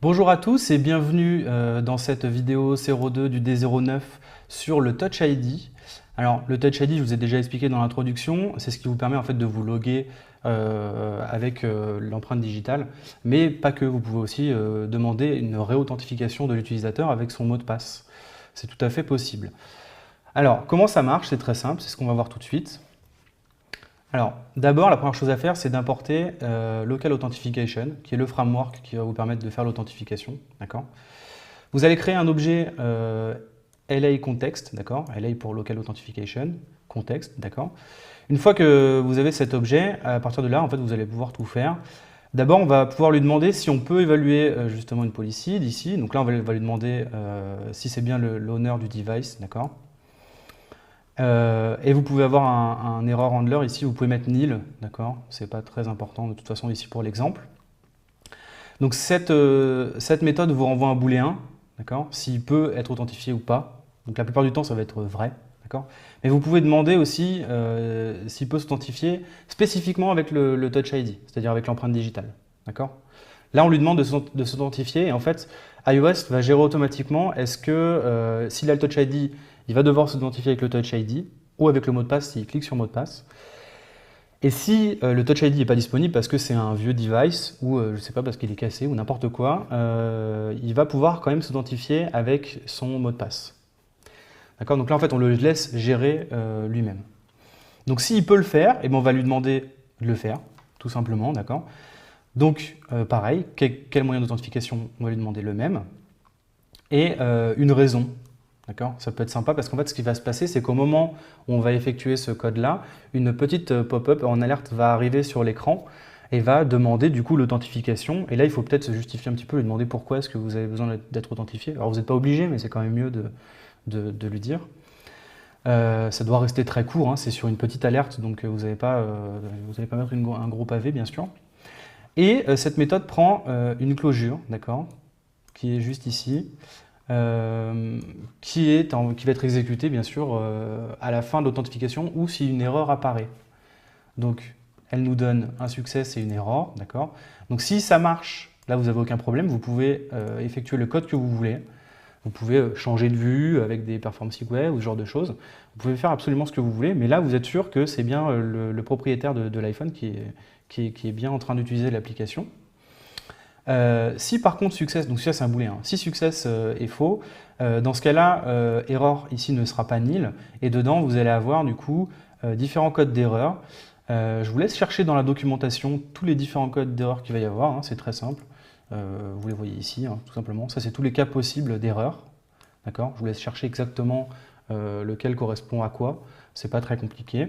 Bonjour à tous et bienvenue dans cette vidéo 02 du D09 sur le Touch ID. Alors le Touch ID, je vous ai déjà expliqué dans l'introduction, c'est ce qui vous permet en fait de vous loguer avec l'empreinte digitale, mais pas que, vous pouvez aussi demander une réauthentification de l'utilisateur avec son mot de passe. C'est tout à fait possible. Alors comment ça marche? C'est très simple, c'est ce qu'on va voir tout de suite. Alors, d'abord, la première chose à faire, c'est d'importer Local Authentication, qui est le framework qui va vous permettre de faire l'authentification. D'accord. Vous allez créer un objet LA Context, d'accord, LA pour Local Authentification, Context, d'accord. Une fois que vous avez cet objet, à partir de là, en fait, vous allez pouvoir tout faire. D'abord, on va pouvoir lui demander si on peut évaluer justement une policy d'ici. Donc là, on va lui demander si c'est bien l'owner du device, d'accord. Et vous pouvez avoir un error handler ici, vous pouvez mettre nil, d'accord, c'est pas très important de toute façon ici pour l'exemple. Donc cette méthode vous renvoie un booléen, d'accord, s'il peut être authentifié ou pas. Donc la plupart du temps ça va être vrai, d'accord. Mais vous pouvez demander aussi s'il peut s'authentifier spécifiquement avec le Touch ID, c'est-à-dire avec l'empreinte digitale, d'accord. Là on lui demande de s'authentifier et en fait iOS va gérer automatiquement est-ce que s'il a le Touch ID, il va devoir s'identifier avec le Touch ID ou avec le mot de passe s'il clique sur mot de passe. Et si le Touch ID n'est pas disponible parce que c'est un vieux device ou je ne sais pas parce qu'il est cassé ou n'importe quoi, il va pouvoir quand même s'identifier avec son mot de passe. D'accord. Donc là en fait on le laisse gérer lui-même. Donc s'il peut le faire, eh ben, on va lui demander de le faire, tout simplement, d'accord. Donc pareil, quel moyen d'authentification? On va lui demander le même. Et une raison. D'accord. Ça peut être sympa parce qu'en fait, ce qui va se passer, c'est qu'au moment où on va effectuer ce code-là, une petite pop-up en alerte va arriver sur l'écran et va demander du coup l'authentification. Et là, il faut peut-être se justifier un petit peu, lui demander pourquoi est-ce que vous avez besoin d'être authentifié. Alors, vous n'êtes pas obligé, mais c'est quand même mieux de lui dire. Ça doit rester très court, hein, c'est sur une petite alerte, donc vous n'allez pas mettre un gros pavé, bien sûr. Et cette méthode prend une closure, d'accord, qui est juste ici. Qui va être exécuté bien sûr à la fin de l'authentification ou si une erreur apparaît. Donc elle nous donne un succès et une erreur, d'accord. Donc si ça marche, là vous n'avez aucun problème, vous pouvez effectuer le code que vous voulez. Vous pouvez changer de vue avec des performance sequences ou ce genre de choses. Vous pouvez faire absolument ce que vous voulez, mais là vous êtes sûr que c'est bien le propriétaire de l'iPhone qui est bien en train d'utiliser l'application. Si par contre success, donc ça c'est un booléen, si success est faux, dans ce cas-là, error ici ne sera pas nil, et dedans vous allez avoir du coup différents codes d'erreur. Je vous laisse chercher dans la documentation tous les différents codes d'erreur qu'il va y avoir, hein, c'est très simple. Vous les voyez ici, hein, tout simplement. Ça c'est tous les cas possibles d'erreur. D'accord. Je vous laisse chercher exactement lequel correspond à quoi, c'est pas très compliqué.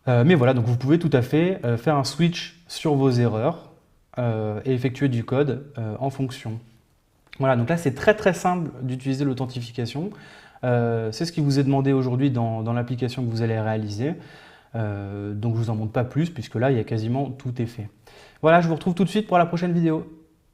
Mais voilà, donc vous pouvez tout à fait faire un switch sur vos erreurs et effectuer du code en fonction. Voilà, donc là c'est très simple d'utiliser l'authentification. C'est ce qui vous est demandé aujourd'hui dans l'application que vous allez réaliser. Donc je ne vous en montre pas plus puisque là il y a quasiment tout est fait. Voilà, je vous retrouve tout de suite pour la prochaine vidéo.